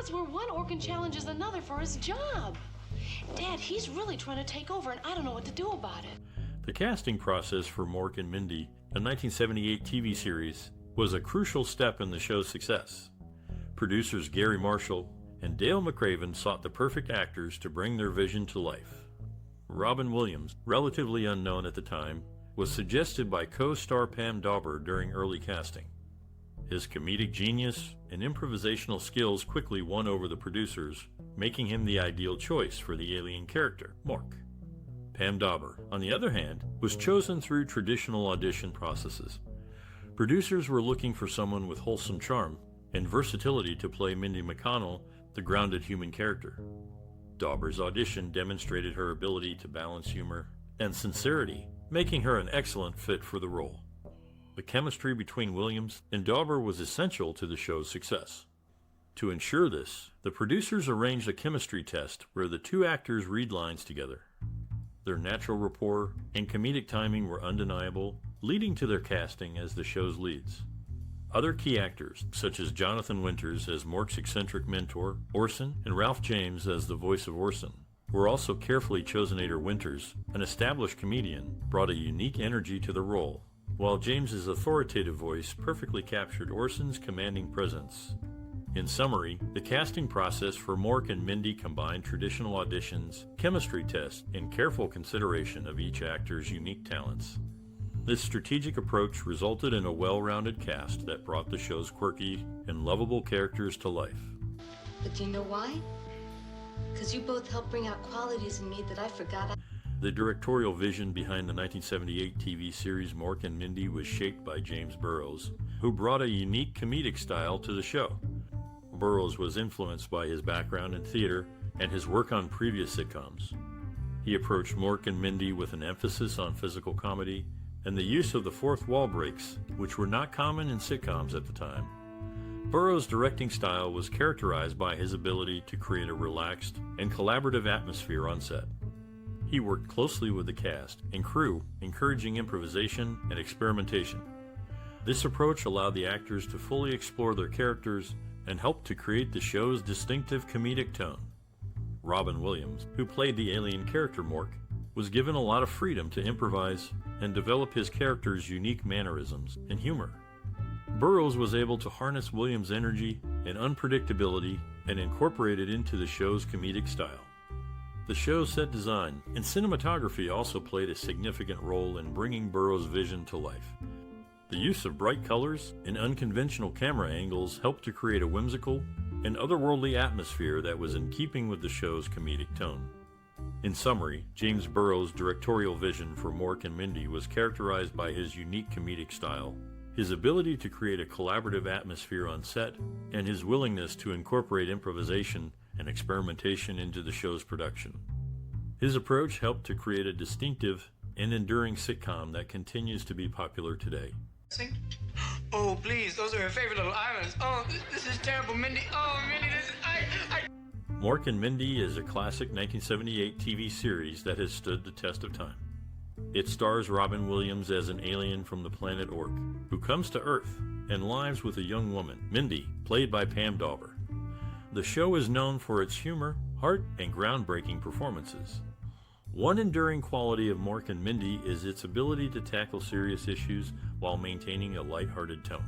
spots where one organ challenges another for his job. Dad, he's really trying to take over, and I don't know what to do about it. The casting process for Mork and Mindy, a 1978 TV series, was a crucial step in the show's success. Producers Gary Marshall and Dale McCraven sought the perfect actors to bring their vision to life. Robin Williams, relatively unknown at the time, was suggested by co-star Pam Dawber during early casting. His comedic genius and improvisational skills quickly won over the producers, making him the ideal choice for the alien character, Mork. Pam Dawber, on the other hand, was chosen through traditional audition processes. Producers were looking for someone with wholesome charm and versatility to play Mindy McConnell, the grounded human character. Dawber's audition demonstrated her ability to balance humor and sincerity, making her an excellent fit for the role. The chemistry between Williams and Dawber was essential to the show's success. To ensure this, the producers arranged a chemistry test where the two actors read lines together. Their natural rapport and comedic timing were undeniable, leading to their casting as the show's leads. Other key actors, such as Jonathan Winters as Mork's eccentric mentor, Orson, and Ralph James as the voice of Orson, were also carefully chosen. Winters, an established comedian, brought a unique energy to the role, while James's authoritative voice perfectly captured Orson's commanding presence. In summary, the casting process for Mork and Mindy combined traditional auditions, chemistry tests, and careful consideration of each actor's unique talents. This strategic approach resulted in a well-rounded cast that brought the show's quirky and lovable characters to life. But do you know why? Because you both helped bring out qualities in me that I forgot. The directorial vision behind the 1978 TV series Mork and Mindy was shaped by James Burrows, who brought a unique comedic style to the show. Burrows was influenced by his background in theater and his work on previous sitcoms. He approached Mork and Mindy with an emphasis on physical comedy and the use of the fourth wall breaks, which were not common in sitcoms at the time. Burrows' directing style was characterized by his ability to create a relaxed and collaborative atmosphere on set. He worked closely with the cast and crew, encouraging improvisation and experimentation. This approach allowed the actors to fully explore their characters and helped to create the show's distinctive comedic tone. Robin Williams, who played the alien character Mork, was given a lot of freedom to improvise and develop his character's unique mannerisms and humor. Burrows was able to harness Williams' energy and unpredictability and incorporate it into the show's comedic style. The show's set design and cinematography also played a significant role in bringing Burrows' vision to life. The use of bright colors and unconventional camera angles helped to create a whimsical and otherworldly atmosphere that was in keeping with the show's comedic tone. In summary, James Burrows' directorial vision for Mork and Mindy was characterized by his unique comedic style, his ability to create a collaborative atmosphere on set, and his willingness to incorporate improvisation and experimentation into the show's production. His approach helped to create a distinctive and enduring sitcom that continues to be popular today. Oh, please, those are her favorite little islands. Oh, this is terrible, Mindy. Oh, Mindy, this is... Mork and Mindy is a classic 1978 TV series that has stood the test of time. It stars Robin Williams as an alien from the planet Ork, who comes to Earth and lives with a young woman, Mindy, played by Pam Dawber. The show is known for its humor, heart, and groundbreaking performances. One enduring quality of Mork and Mindy is its ability to tackle serious issues while maintaining a lighthearted tone.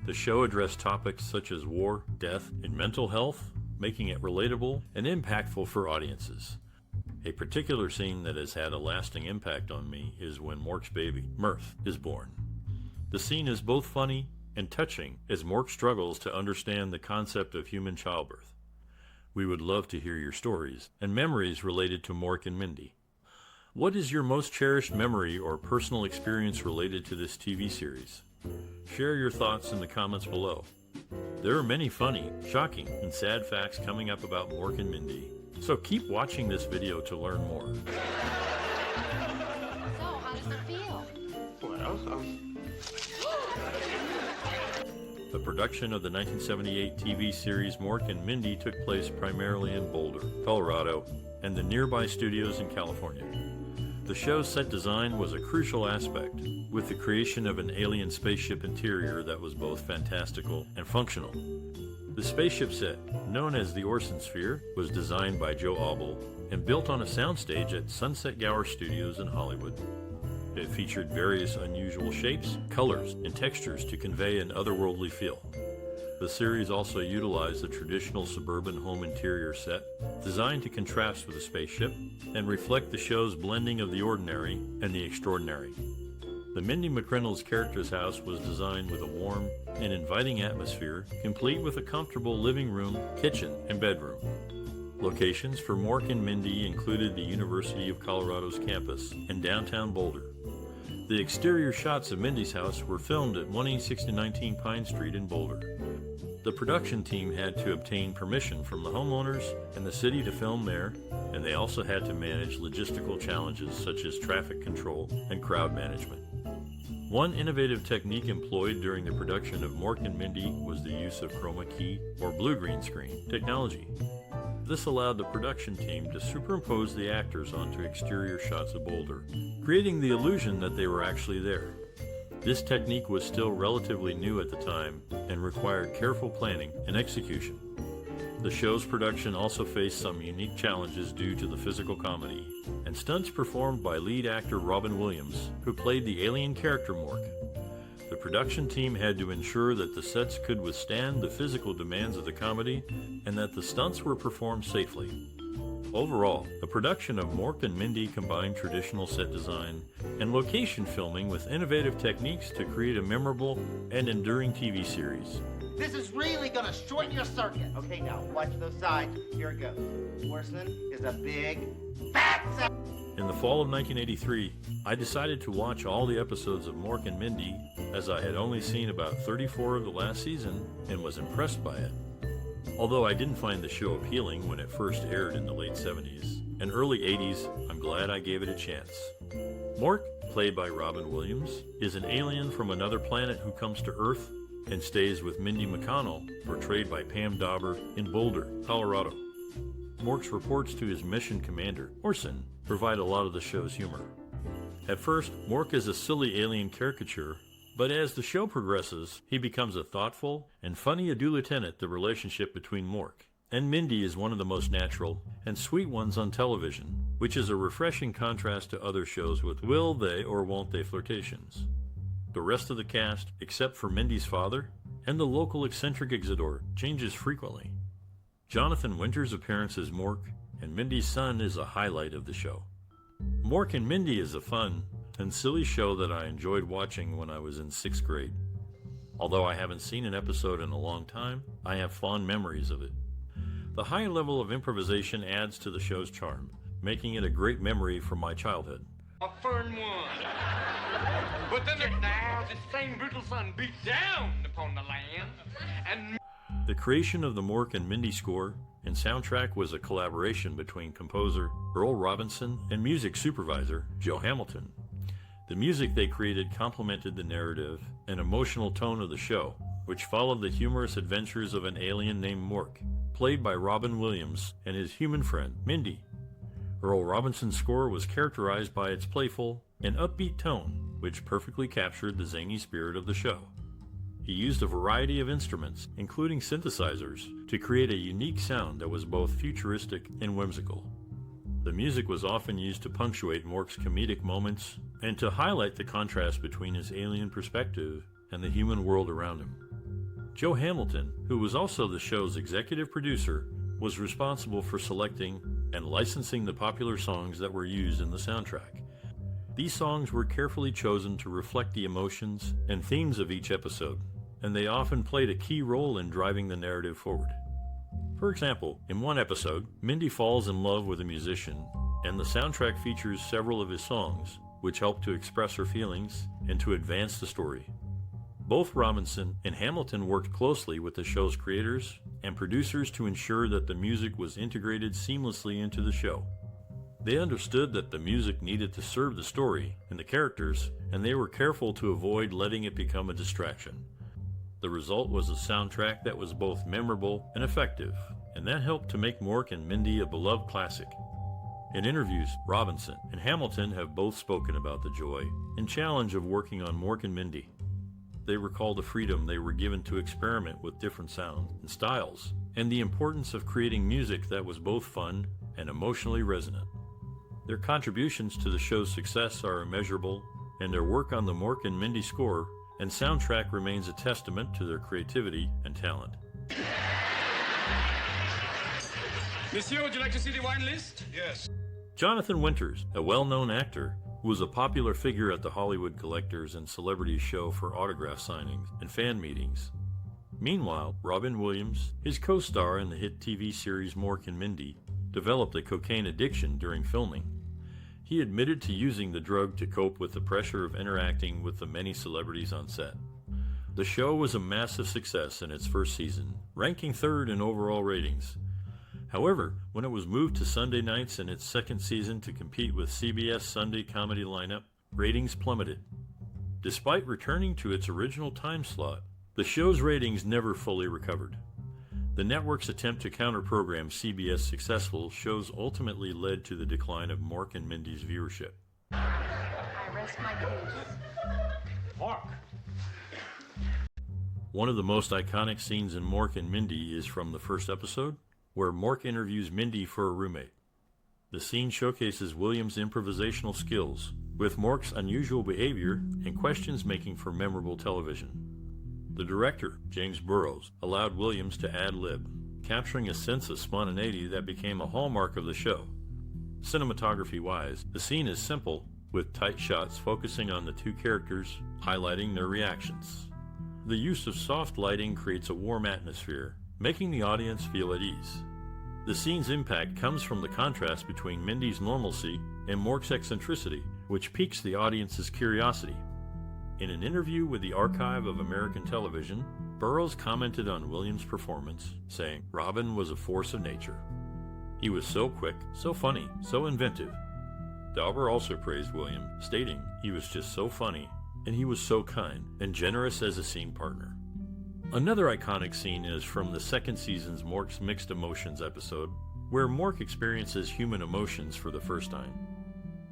The show addressed topics such as war, death, and mental health, making it relatable and impactful for audiences. A particular scene that has had a lasting impact on me is when Mork's baby, Mearth, is born. The scene is both funny and touching as Mork struggles to understand the concept of human childbirth. We would love to hear your stories and memories related to Mork and Mindy. What is your most cherished memory or personal experience related to this TV series? Share your thoughts in the comments below. There are many funny, shocking, and sad facts coming up about Mork and Mindy, so keep watching this video to learn more. So, how does it feel? Well, The production of the 1978 TV series Mork and Mindy took place primarily in Boulder, Colorado, and the nearby studios in California. The show's set design was a crucial aspect, with the creation of an alien spaceship interior that was both fantastical and functional. The spaceship set, known as the Orson Sphere, was designed by Joe Obel and built on a soundstage at Sunset Gower Studios in Hollywood. It featured various unusual shapes, colors, and textures to convey an otherworldly feel. The series also utilized the traditional suburban home interior set, designed to contrast with the spaceship and reflect the show's blending of the ordinary and the extraordinary. The Mindy McConnell's character's house was designed with a warm and inviting atmosphere, complete with a comfortable living room, kitchen, and bedroom. Locations for Mork and Mindy included the University of Colorado's campus and downtown Boulder. The exterior shots of Mindy's house were filmed at 18619 Pine Street in Boulder. The production team had to obtain permission from the homeowners and the city to film there, and they also had to manage logistical challenges such as traffic control and crowd management. One innovative technique employed during the production of Mork and Mindy was the use of chroma key or blue-green screen technology. This allowed the production team to superimpose the actors onto exterior shots of Boulder, creating the illusion that they were actually there. This technique was still relatively new at the time and required careful planning and execution. The show's production also faced some unique challenges due to the physical comedy and stunts performed by lead actor Robin Williams, who played the alien character Mork. The production team had to ensure that the sets could withstand the physical demands of the comedy and that the stunts were performed safely. Overall, the production of Mork and Mindy combined traditional set design and location filming with innovative techniques to create a memorable and enduring TV series. This is really gonna shorten your circuit. Okay, now, watch those sides. Here it goes. Orson is a big, fat sack. In the fall of 1983, I decided to watch all the episodes of Mork and Mindy, as I had only seen about 34 of the last season and was impressed by it. Although I didn't find the show appealing when it first aired in the late 70s and early 80s, I'm glad I gave it a chance. Mork, played by Robin Williams, is an alien from another planet who comes to Earth and stays with Mindy McConnell, portrayed by Pam Dawber, in Boulder, Colorado. Mork's reports to his mission commander, Orson, provide a lot of the show's humor. At first, Mork is a silly alien caricature, but as the show progresses, he becomes a thoughtful and funny ado lieutenant. The relationship between Mork and Mindy is one of the most natural and sweet ones on television, which is a refreshing contrast to other shows with will they or won't they flirtations. The rest of the cast, except for Mindy's father and the local eccentric Exidor, changes frequently. Jonathan Winter's appearance as Mork and Mindy's son is a highlight of the show. Mork and Mindy is a fun and silly show that I enjoyed watching when I was in 6th grade. Although I haven't seen an episode in a long time, I have fond memories of it. The high level of improvisation adds to the show's charm, making it a great memory from my childhood. A fern one. But then now the same brutal sun beat down upon the land, and the creation of the Mork and Mindy score and soundtrack was a collaboration between composer Earl Robinson and music supervisor Joe Hamilton. The music they created complemented the narrative and emotional tone of the show, which followed the humorous adventures of an alien named Mork, played by Robin Williams, and his human friend, Mindy. Earl Robinson's score was characterized by its playful and upbeat tone, which perfectly captured the zany spirit of the show. He used a variety of instruments, including synthesizers, to create a unique sound that was both futuristic and whimsical. The music was often used to punctuate Mork's comedic moments and to highlight the contrast between his alien perspective and the human world around him. Joe Hamilton, who was also the show's executive producer, was responsible for selecting and licensing the popular songs that were used in the soundtrack. These songs were carefully chosen to reflect the emotions and themes of each episode, and they often played a key role in driving the narrative forward. For example, in one episode, Mindy falls in love with a musician, and the soundtrack features several of his songs, which help to express her feelings and to advance the story. Both Robinson and Hamilton worked closely with the show's creators and producers to ensure that the music was integrated seamlessly into the show. They understood that the music needed to serve the story and the characters, and they were careful to avoid letting it become a distraction. The result was a soundtrack that was both memorable and effective, and that helped to make Mork and Mindy a beloved classic. In interviews, Robinson and Hamilton have both spoken about the joy and challenge of working on Mork and Mindy. they recall the freedom they were given to experiment with different sounds and styles, and the importance of creating music that was both fun and emotionally resonant. Their contributions to the show's success are immeasurable, and their work on the Mork and Mindy score and soundtrack remains a testament to their creativity and talent. Monsieur, would you like to see the wine list? Yes. Jonathan Winters, a well-known actor, was a popular figure at the Hollywood Collectors and Celebrities Show for autograph signings and fan meetings. Meanwhile, Robin Williams, his co-star in the hit TV series Mork and Mindy, developed a cocaine addiction during filming. He admitted to using the drug to cope with the pressure of interacting with the many celebrities on set. The show was a massive success in its first season, ranking third in overall ratings. However, when it was moved to Sunday nights in its second season to compete with CBS Sunday comedy lineup, ratings plummeted. Despite returning to its original time slot, the show's ratings never fully recovered. The network's attempt to counter-program CBS successful shows ultimately led to the decline of Mork and Mindy's viewership. I rest my case. Mork. One of the most iconic scenes in Mork and Mindy is from the first episode, where Mork interviews Mindy for a roommate. The scene showcases Williams' improvisational skills, with Mork's unusual behavior and questions making for memorable television. The director, James Burrows, allowed Williams to ad-lib, capturing a sense of spontaneity that became a hallmark of the show. Cinematography-wise, the scene is simple, with tight shots focusing on the two characters, highlighting their reactions. The use of soft lighting creates a warm atmosphere, making the audience feel at ease. The scene's impact comes from the contrast between Mindy's normalcy and Mork's eccentricity, which piques the audience's curiosity. In an interview with the Archive of American Television, Burrows commented on Williams' performance, saying, "Robin was a force of nature. He was so quick, so funny, so inventive." Dawber also praised William, stating he was just so funny, and he was so kind and generous as a scene partner. Another iconic scene is from the second season's Mork's Mixed Emotions episode, where Mork experiences human emotions for the first time.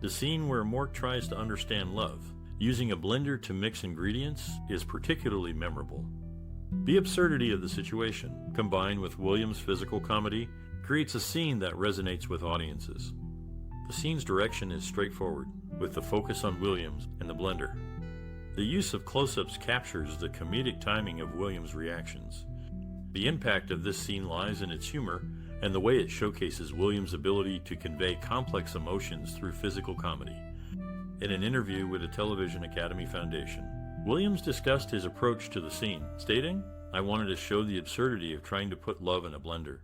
The scene where Mork tries to understand love, using a blender to mix ingredients, is particularly memorable. The absurdity of the situation, combined with Williams' physical comedy, creates a scene that resonates with audiences. The scene's direction is straightforward, with the focus on Williams and the blender. The use of close-ups captures the comedic timing of Williams' reactions. The impact of this scene lies in its humor and the way it showcases Williams' ability to convey complex emotions through physical comedy. In an interview with the Television Academy Foundation, Williams discussed his approach to the scene, stating, "I wanted to show the absurdity of trying to put love in a blender."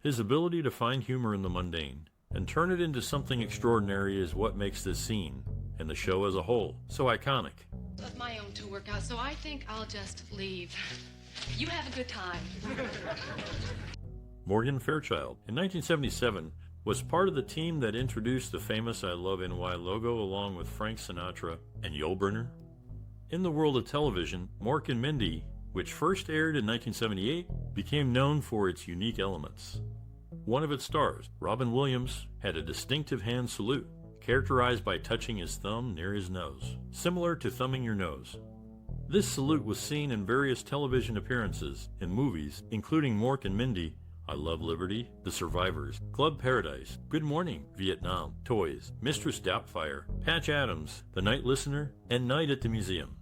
His ability to find humor in the mundane and turn it into something extraordinary is what makes this scene, and the show as a whole, so iconic. Of my own to work out, so I think I'll just leave. You have a good time. Morgan Fairchild, in 1977, was part of the team that introduced the famous I Love NY logo along with Frank Sinatra and Yul Brynner. In the world of television, Mork and Mindy, which first aired in 1978, became known for its unique elements. One of its stars, Robin Williams, had a distinctive hand salute, characterized by touching his thumb near his nose, similar to thumbing your nose. This salute was seen in various television appearances and movies, including Mork and Mindy, I Love Liberty, The Survivors, Club Paradise, Good Morning, Vietnam, Toys, Mistress Doubtfire, Patch Adams, The Night Listener, and Night at the Museum.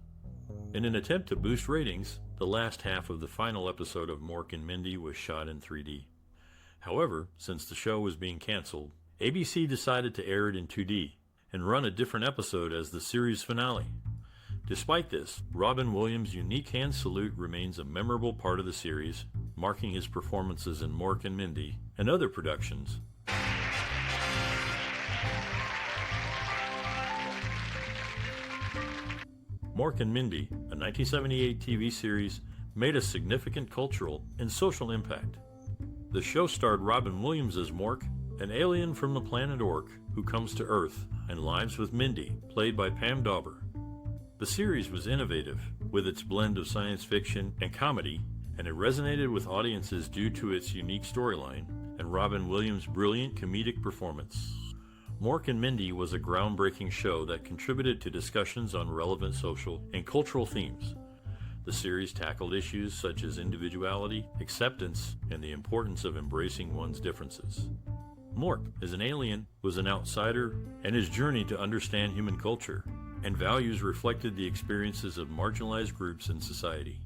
In an attempt to boost ratings, the last half of the final episode of Mork and Mindy was shot in 3D. However, since the show was being canceled, ABC decided to air it in 2D and run a different episode as the series finale. Despite this, Robin Williams' unique hand salute remains a memorable part of the series, marking his performances in Mork and Mindy and other productions. Mork and Mindy, a 1978 TV series, made a significant cultural and social impact. The show starred Robin Williams as Mork, an alien from the planet Ork who comes to Earth and lives with Mindy, played by Pam Dawber. The series was innovative, with its blend of science fiction and comedy, and it resonated with audiences due to its unique storyline and Robin Williams' brilliant comedic performance. Mork and Mindy was a groundbreaking show that contributed to discussions on relevant social and cultural themes. The series tackled issues such as individuality, acceptance, and the importance of embracing one's differences. Mork, as an alien, was an outsider, and his journey to understand human culture and values reflected the experiences of marginalized groups in society.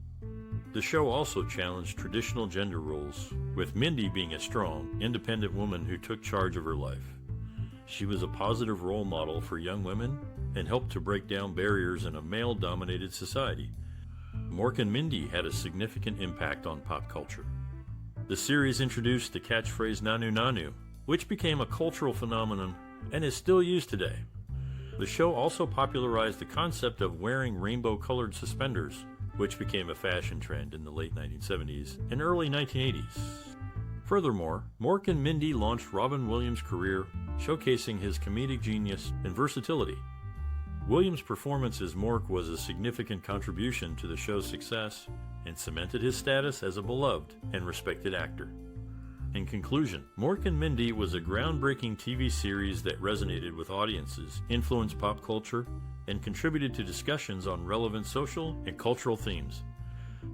The show also challenged traditional gender roles, with Mindy being a strong, independent woman who took charge of her life. She was a positive role model for young women and helped to break down barriers in a male-dominated society. Mork and Mindy had a significant impact on pop culture. The series introduced the catchphrase "Nanu Nanu," which became a cultural phenomenon and is still used today. The show also popularized the concept of wearing rainbow-colored suspenders, which became a fashion trend in the late 1970s and early 1980s. Furthermore, Mork and Mindy launched Robin Williams' career, showcasing his comedic genius and versatility. Williams' performance as Mork was a significant contribution to the show's success and cemented his status as a beloved and respected actor. In conclusion, Mork and Mindy was a groundbreaking TV series that resonated with audiences, influenced pop culture, and contributed to discussions on relevant social and cultural themes.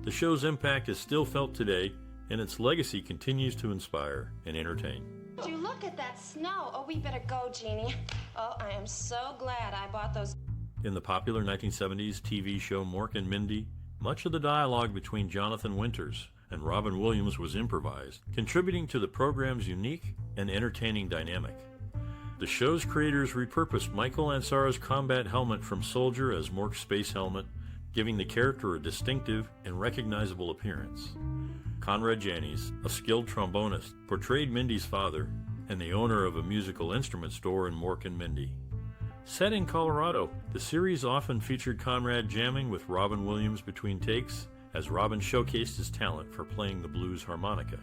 The show's impact is still felt today, and its legacy continues to inspire and entertain. Do you look at that snow? Oh, we better go, Jeannie. Oh, I am so glad I bought those. In the popular 1970s TV show Mork and Mindy, much of the dialogue between Jonathan Winters and Robin Williams was improvised, contributing to the program's unique and entertaining dynamic. The show's creators repurposed Michael Ansara's combat helmet from Soldier as Mork's space helmet, giving the character a distinctive and recognizable appearance. Conrad Janis, a skilled trombonist, portrayed Mindy's father and the owner of a musical instrument store in Mork and Mindy. Set in Colorado, the series often featured Conrad jamming with Robin Williams between takes, as Robin showcased his talent for playing the blues harmonica.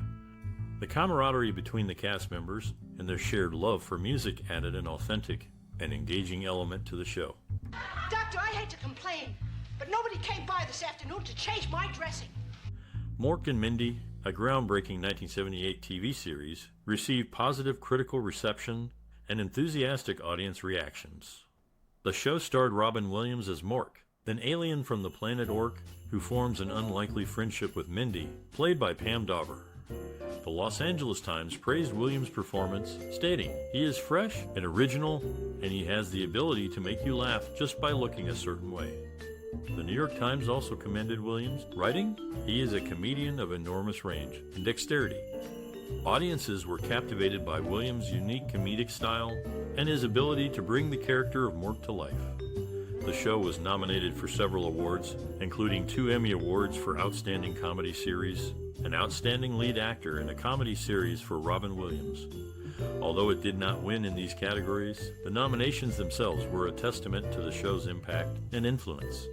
The camaraderie between the cast members and their shared love for music added an authentic and engaging element to the show. Doctor, I hate to complain, but nobody came by this afternoon to change my dressing. Mork and Mindy, a groundbreaking 1978 TV series, received positive critical reception and enthusiastic audience reactions. The show starred Robin Williams as Mork, an alien from the planet Ork who forms an unlikely friendship with Mindy, played by Pam Dawber. The Los Angeles Times praised Williams' performance, stating, "He is fresh and original, and he has the ability to make you laugh just by looking a certain way." The New York Times also commended Williams, writing, "He is a comedian of enormous range and dexterity." Audiences were captivated by Williams' unique comedic style and his ability to bring the character of Mork to life. The show was nominated for several awards, including 2 Emmy Awards for Outstanding Comedy Series, an Outstanding Lead Actor in a Comedy Series for Robin Williams. Although it did not win in these categories, the nominations themselves were a testament to the show's impact and influence.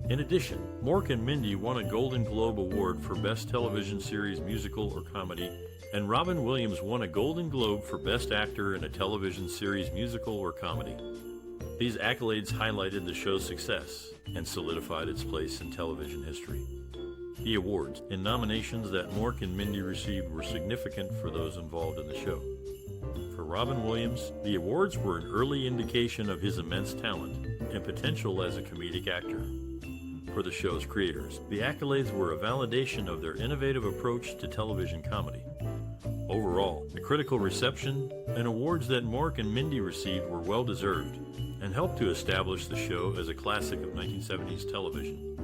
In addition, Mork and Mindy won a Golden Globe Award for Best Television Series Musical or Comedy, and Robin Williams won a Golden Globe for Best Actor in a Television Series Musical or Comedy. These accolades highlighted the show's success and solidified its place in television history. The awards and nominations that Mork and Mindy received were significant for those involved in the show. For Robin Williams, the awards were an early indication of his immense talent and potential as a comedic actor. For the show's creators, the accolades were a validation of their innovative approach to television comedy. Overall, the critical reception and awards that Mork and Mindy received were well-deserved and helped to establish the show as a classic of 1970s television.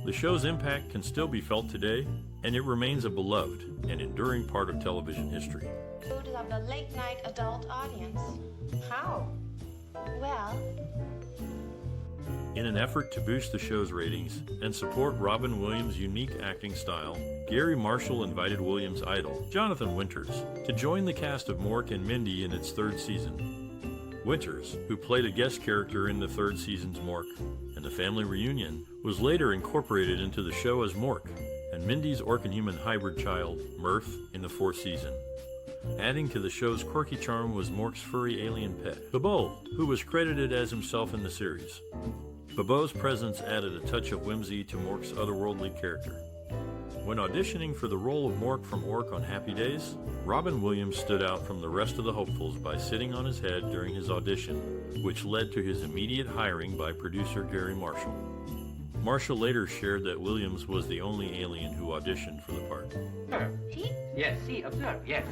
The show's impact can still be felt today, and it remains a beloved and enduring part of television history. Of the late-night adult audience. How? Well, in an effort to boost the show's ratings and support Robin Williams' unique acting style, Gary Marshall invited Williams' idol, Jonathan Winters, to join the cast of Mork and Mindy in its 3rd season. Winters, who played a guest character in the 3rd season's Mork and the family reunion, was later incorporated into the show as Mork and Mindy's orc-and-human hybrid child, Mearth, in the 4th season. Adding to the show's quirky charm was Mork's furry alien pet, Bebo, who was credited as himself in the series. Bebo's presence added a touch of whimsy to Mork's otherworldly character. When auditioning for the role of Mork from Ork on Happy Days, Robin Williams stood out from the rest of the hopefuls by sitting on his head during his audition, which led to his immediate hiring by producer Gary Marshall. Marshall later shared that Williams was the only alien who auditioned for the part. He? Yes, see, observe, yes.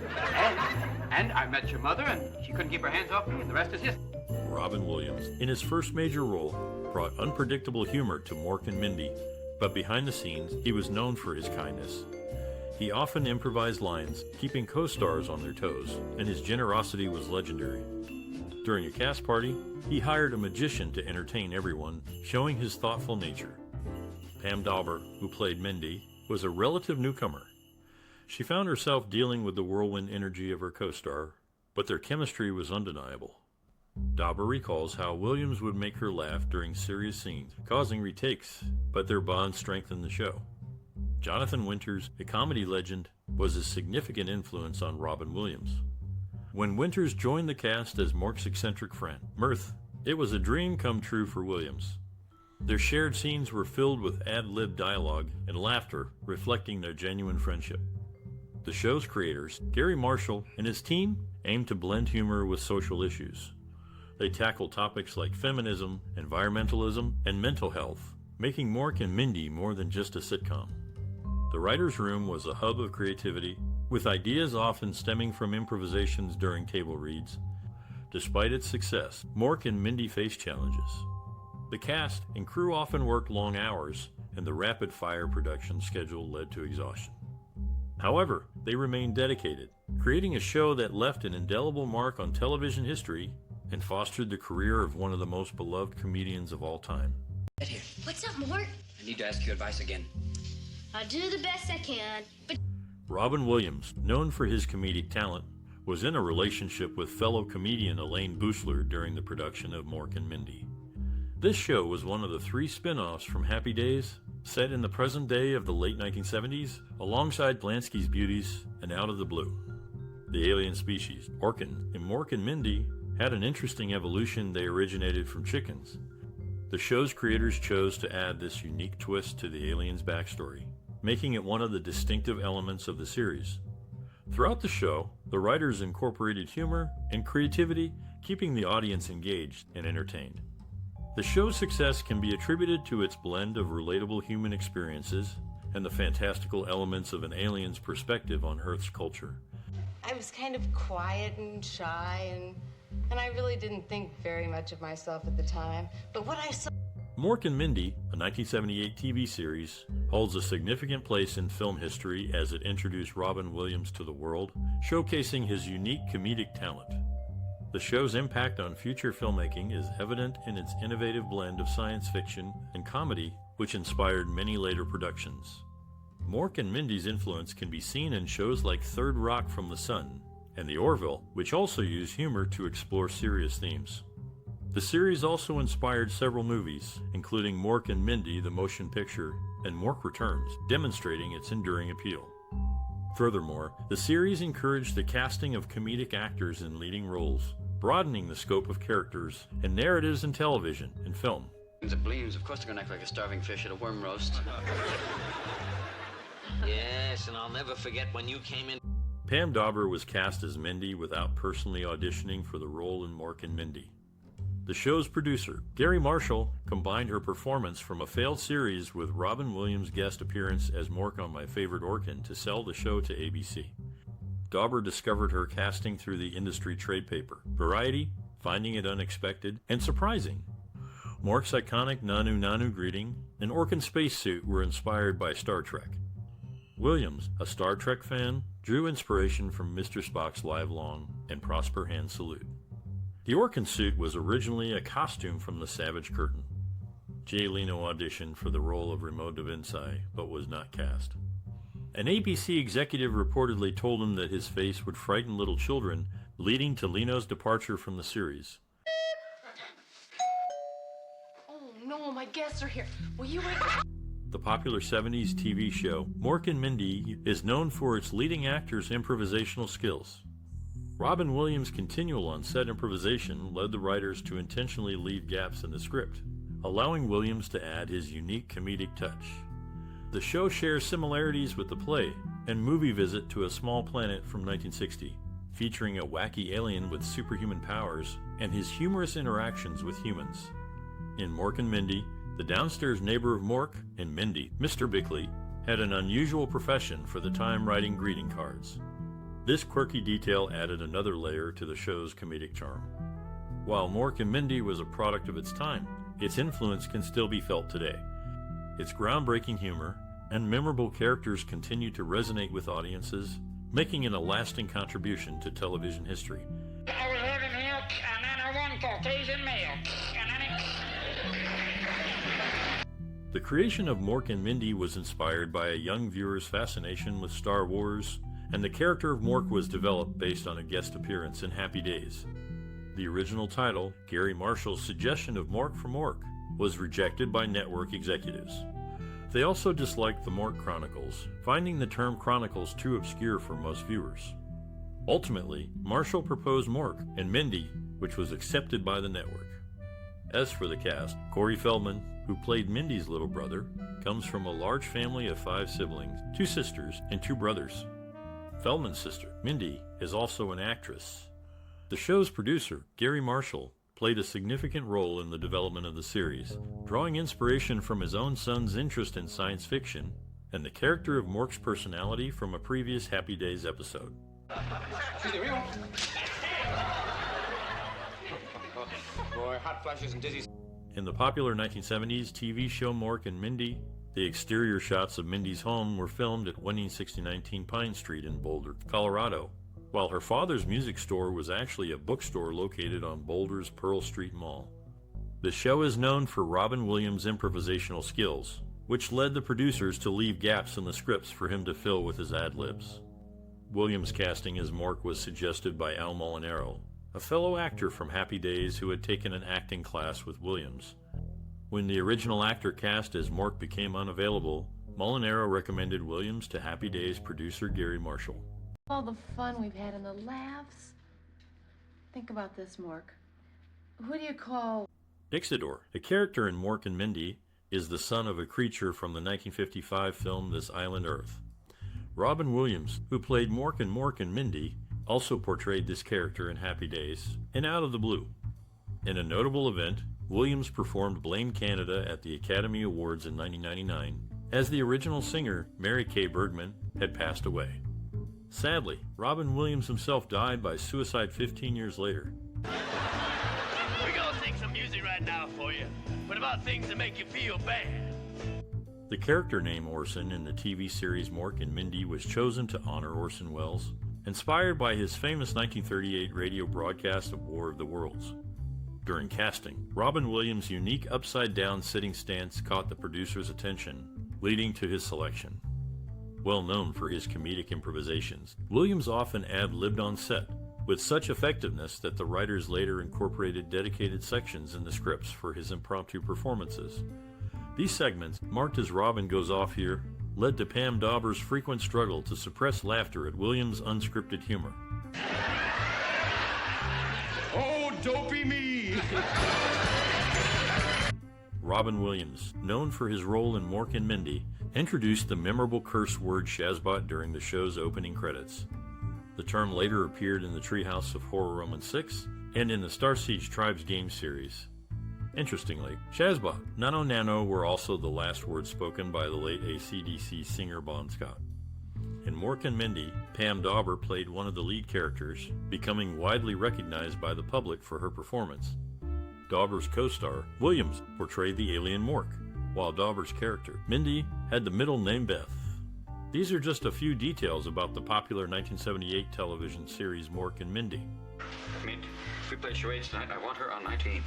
And I met your mother, and she couldn't keep her hands off me, and the rest is history. Robin Williams, in his first major role, brought unpredictable humor to Mork and Mindy, but behind the scenes, he was known for his kindness. He often improvised lines, keeping co-stars on their toes, and his generosity was legendary. During a cast party, he hired a magician to entertain everyone, showing his thoughtful nature. Pam Dawber, who played Mindy, was a relative newcomer. She found herself dealing with the whirlwind energy of her co-star, but their chemistry was undeniable. Dawber recalls how Williams would make her laugh during serious scenes, causing retakes, but their bond strengthened the show. Jonathan Winters, a comedy legend, was a significant influence on Robin Williams. When Winters joined the cast as Mork's eccentric friend, Mearth, it was a dream come true for Williams. Their shared scenes were filled with ad-lib dialogue and laughter, reflecting their genuine friendship. The show's creators, Gary Marshall and his team, aimed to blend humor with social issues. They tackled topics like feminism, environmentalism, and mental health, making Mork and Mindy more than just a sitcom. The writer's room was a hub of creativity, with ideas often stemming from improvisations during table reads. Despite its success, Mork and Mindy faced challenges. The cast and crew often worked long hours, and the rapid-fire production schedule led to exhaustion. However, they remained dedicated, creating a show that left an indelible mark on television history and fostered the career of one of the most beloved comedians of all time. Here. What's up, Mork? I need to ask your advice again. I'll do the best I can, but... Robin Williams, known for his comedic talent, was in a relationship with fellow comedian Elaine Boosler during the production of Mork and Mindy. This show was one of the 3 spin-offs from Happy Days, set in the present day of the late 1970s, alongside Blansky's Beauties and Out of the Blue. The alien species, Orkin, in Mork and Mindy, had an interesting evolution. They originated from chickens. The show's creators chose to add this unique twist to the aliens' backstory, making it one of the distinctive elements of the series. Throughout the show, the writers incorporated humor and creativity, keeping the audience engaged and entertained. The show's success can be attributed to its blend of relatable human experiences and the fantastical elements of an alien's perspective on Earth's culture. I was kind of quiet and shy, and I really didn't think very much of myself at the time. But what I saw... Mork and Mindy, a 1978 TV series, holds a significant place in film history as it introduced Robin Williams to the world, showcasing his unique comedic talent. The show's impact on future filmmaking is evident in its innovative blend of science fiction and comedy, which inspired many later productions. Mork and Mindy's influence can be seen in shows like Third Rock from the Sun and The Orville, which also use humor to explore serious themes. The series also inspired several movies, including Mork and Mindy, the motion picture, and Mork Returns, demonstrating its enduring appeal. Furthermore, the series encouraged the casting of comedic actors in leading roles, broadening the scope of characters and narratives in television and film. It bleams. Of course they're gonna act like a starving fish at a worm roast. Yes, and I'll never forget when you came in. Pam Dawber was cast as Mindy without personally auditioning for the role in Mork and Mindy. The show's producer, Gary Marshall, combined her performance from a failed series with Robin Williams' guest appearance as Mork on My Favorite Orkin to sell the show to ABC. Dawber discovered her casting through the industry trade paper, Variety, finding it unexpected and surprising. Mork's iconic Nanu Nanu greeting and Orkin spacesuit were inspired by Star Trek. Williams, a Star Trek fan, drew inspiration from Mr. Spock's Live Long and Prosper Hand Salute. The Orkin suit was originally a costume from The Savage Curtain. Jay Leno auditioned for the role of Remo DaVinci, but was not cast. An ABC executive reportedly told him that his face would frighten little children, leading to Leno's departure from the series. Oh no, my guests are here. Will you wait? The popular 70s TV show, Mork and Mindy, is known for its leading actors' improvisational skills. Robin Williams' continual on-set improvisation led the writers to intentionally leave gaps in the script, allowing Williams to add his unique comedic touch. The show shares similarities with the play and movie Visit to a Small Planet from 1960, featuring a wacky alien with superhuman powers and his humorous interactions with humans. In Mork and Mindy, The downstairs neighbor of Mork and Mindy, Mr. Bickley, had an unusual profession for the time writing greeting cards. This quirky detail added another layer to the show's comedic charm. While Mork and Mindy was a product of its time, its influence can still be felt today. Its groundbreaking humor and memorable characters continue to resonate with audiences, making it a lasting contribution to television history. I was having milk, and then I won Caucasian milk, and then The creation of Mork and Mindy was inspired by a young viewer's fascination with Star Wars, and the character of Mork was developed based on a guest appearance in Happy Days. The original title, Gary Marshall's suggestion of Mork for Mork, was rejected by network executives. They also disliked the Mork Chronicles, finding the term Chronicles too obscure for most viewers. Ultimately, Marshall proposed Mork and Mindy, which was accepted by the network. As for the cast, Corey Feldman, who played Mindy's little brother, comes from a large family of 5 siblings, 2 sisters and 2 brothers. Feldman's sister, Mindy, is also an actress. The show's producer, Gary Marshall, played a significant role in the development of the series, drawing inspiration from his own son's interest in science fiction and the character of Mork's personality from a previous Happy Days episode. Boy, hot flashes and dizzy. In the popular 1970s TV show Mork and Mindy, the exterior shots of Mindy's home were filmed at 1619 Pine Street in Boulder, Colorado, while her father's music store was actually a bookstore located on Boulder's Pearl Street Mall. The show is known for Robin Williams' improvisational skills, which led the producers to leave gaps in the scripts for him to fill with his ad-libs. Williams' casting as Mork was suggested by Al Molinaro, a fellow actor from Happy Days who had taken an acting class with Williams. When the original actor cast as Mork became unavailable, Molinaro recommended Williams to Happy Days producer Gary Marshall. All the fun we've had and the laughs. Think about this, Mork. Who do you call... Exidor, a character in Mork and Mindy, is the son of a creature from the 1955 film This Island Earth. Robin Williams, who played Mork and Mindy, also portrayed this character in Happy Days and Out of the Blue. In a notable event, Williams performed Blame Canada at the Academy Awards in 1999, as the original singer, Mary Kay Bergman, had passed away. Sadly, Robin Williams himself died by suicide 15 years later. We're gonna sing some music right now for you, but about things that make you feel bad. The character name Orson in the TV series Mork and Mindy was chosen to honor Orson Welles, inspired by his famous 1938 radio broadcast of War of the Worlds. During casting, Robin Williams' unique upside-down sitting stance caught the producer's attention, leading to his selection. Well known for his comedic improvisations, Williams often ad-libbed on set, with such effectiveness that the writers later incorporated dedicated sections in the scripts for his impromptu performances. These segments, marked as Robin goes off here, led to Pam Dawber's frequent struggle to suppress laughter at Williams' unscripted humor. Oh, dopey me! Robin Williams, known for his role in Mork and Mindy, introduced the memorable curse word Shazbot during the show's opening credits. The term later appeared in the Treehouse of Horror Roman 6 and in the Star Siege Tribes game series. Interestingly, Shazbot, Nano Nano were also the last words spoken by the late AC/DC singer Bon Scott. In Mork and Mindy, Pam Dawber played one of the lead characters, becoming widely recognized by the public for her performance. Dawber's co-star, Williams, portrayed the alien Mork, while Dawber's character, Mindy, had the middle name Beth. These are just a few details about the popular 1978 television series Mork and Mindy. Mint, if we play charades tonight, I want her on my team.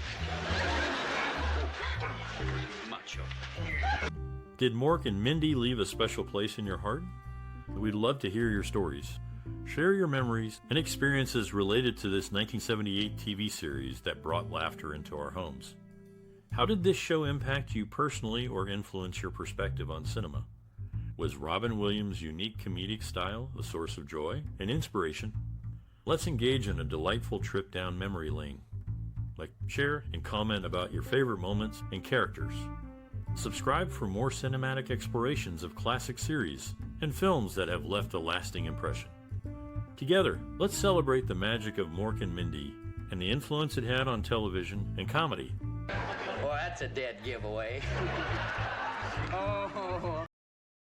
Macho. Did Mork and Mindy leave a special place in your heart? We'd love to hear your stories. Share your memories and experiences related to this 1978 TV series that brought laughter into our homes. How did this show impact you personally or influence your perspective on cinema? Was Robin Williams' unique comedic style a source of joy and inspiration? Let's engage in a delightful trip down memory lane. Like, share, and comment about your favorite moments and characters. Subscribe for more cinematic explorations of classic series and films that have left a lasting impression. Together, let's celebrate the magic of Mork and Mindy and the influence it had on television and comedy. Well, that's a dead giveaway. Oh.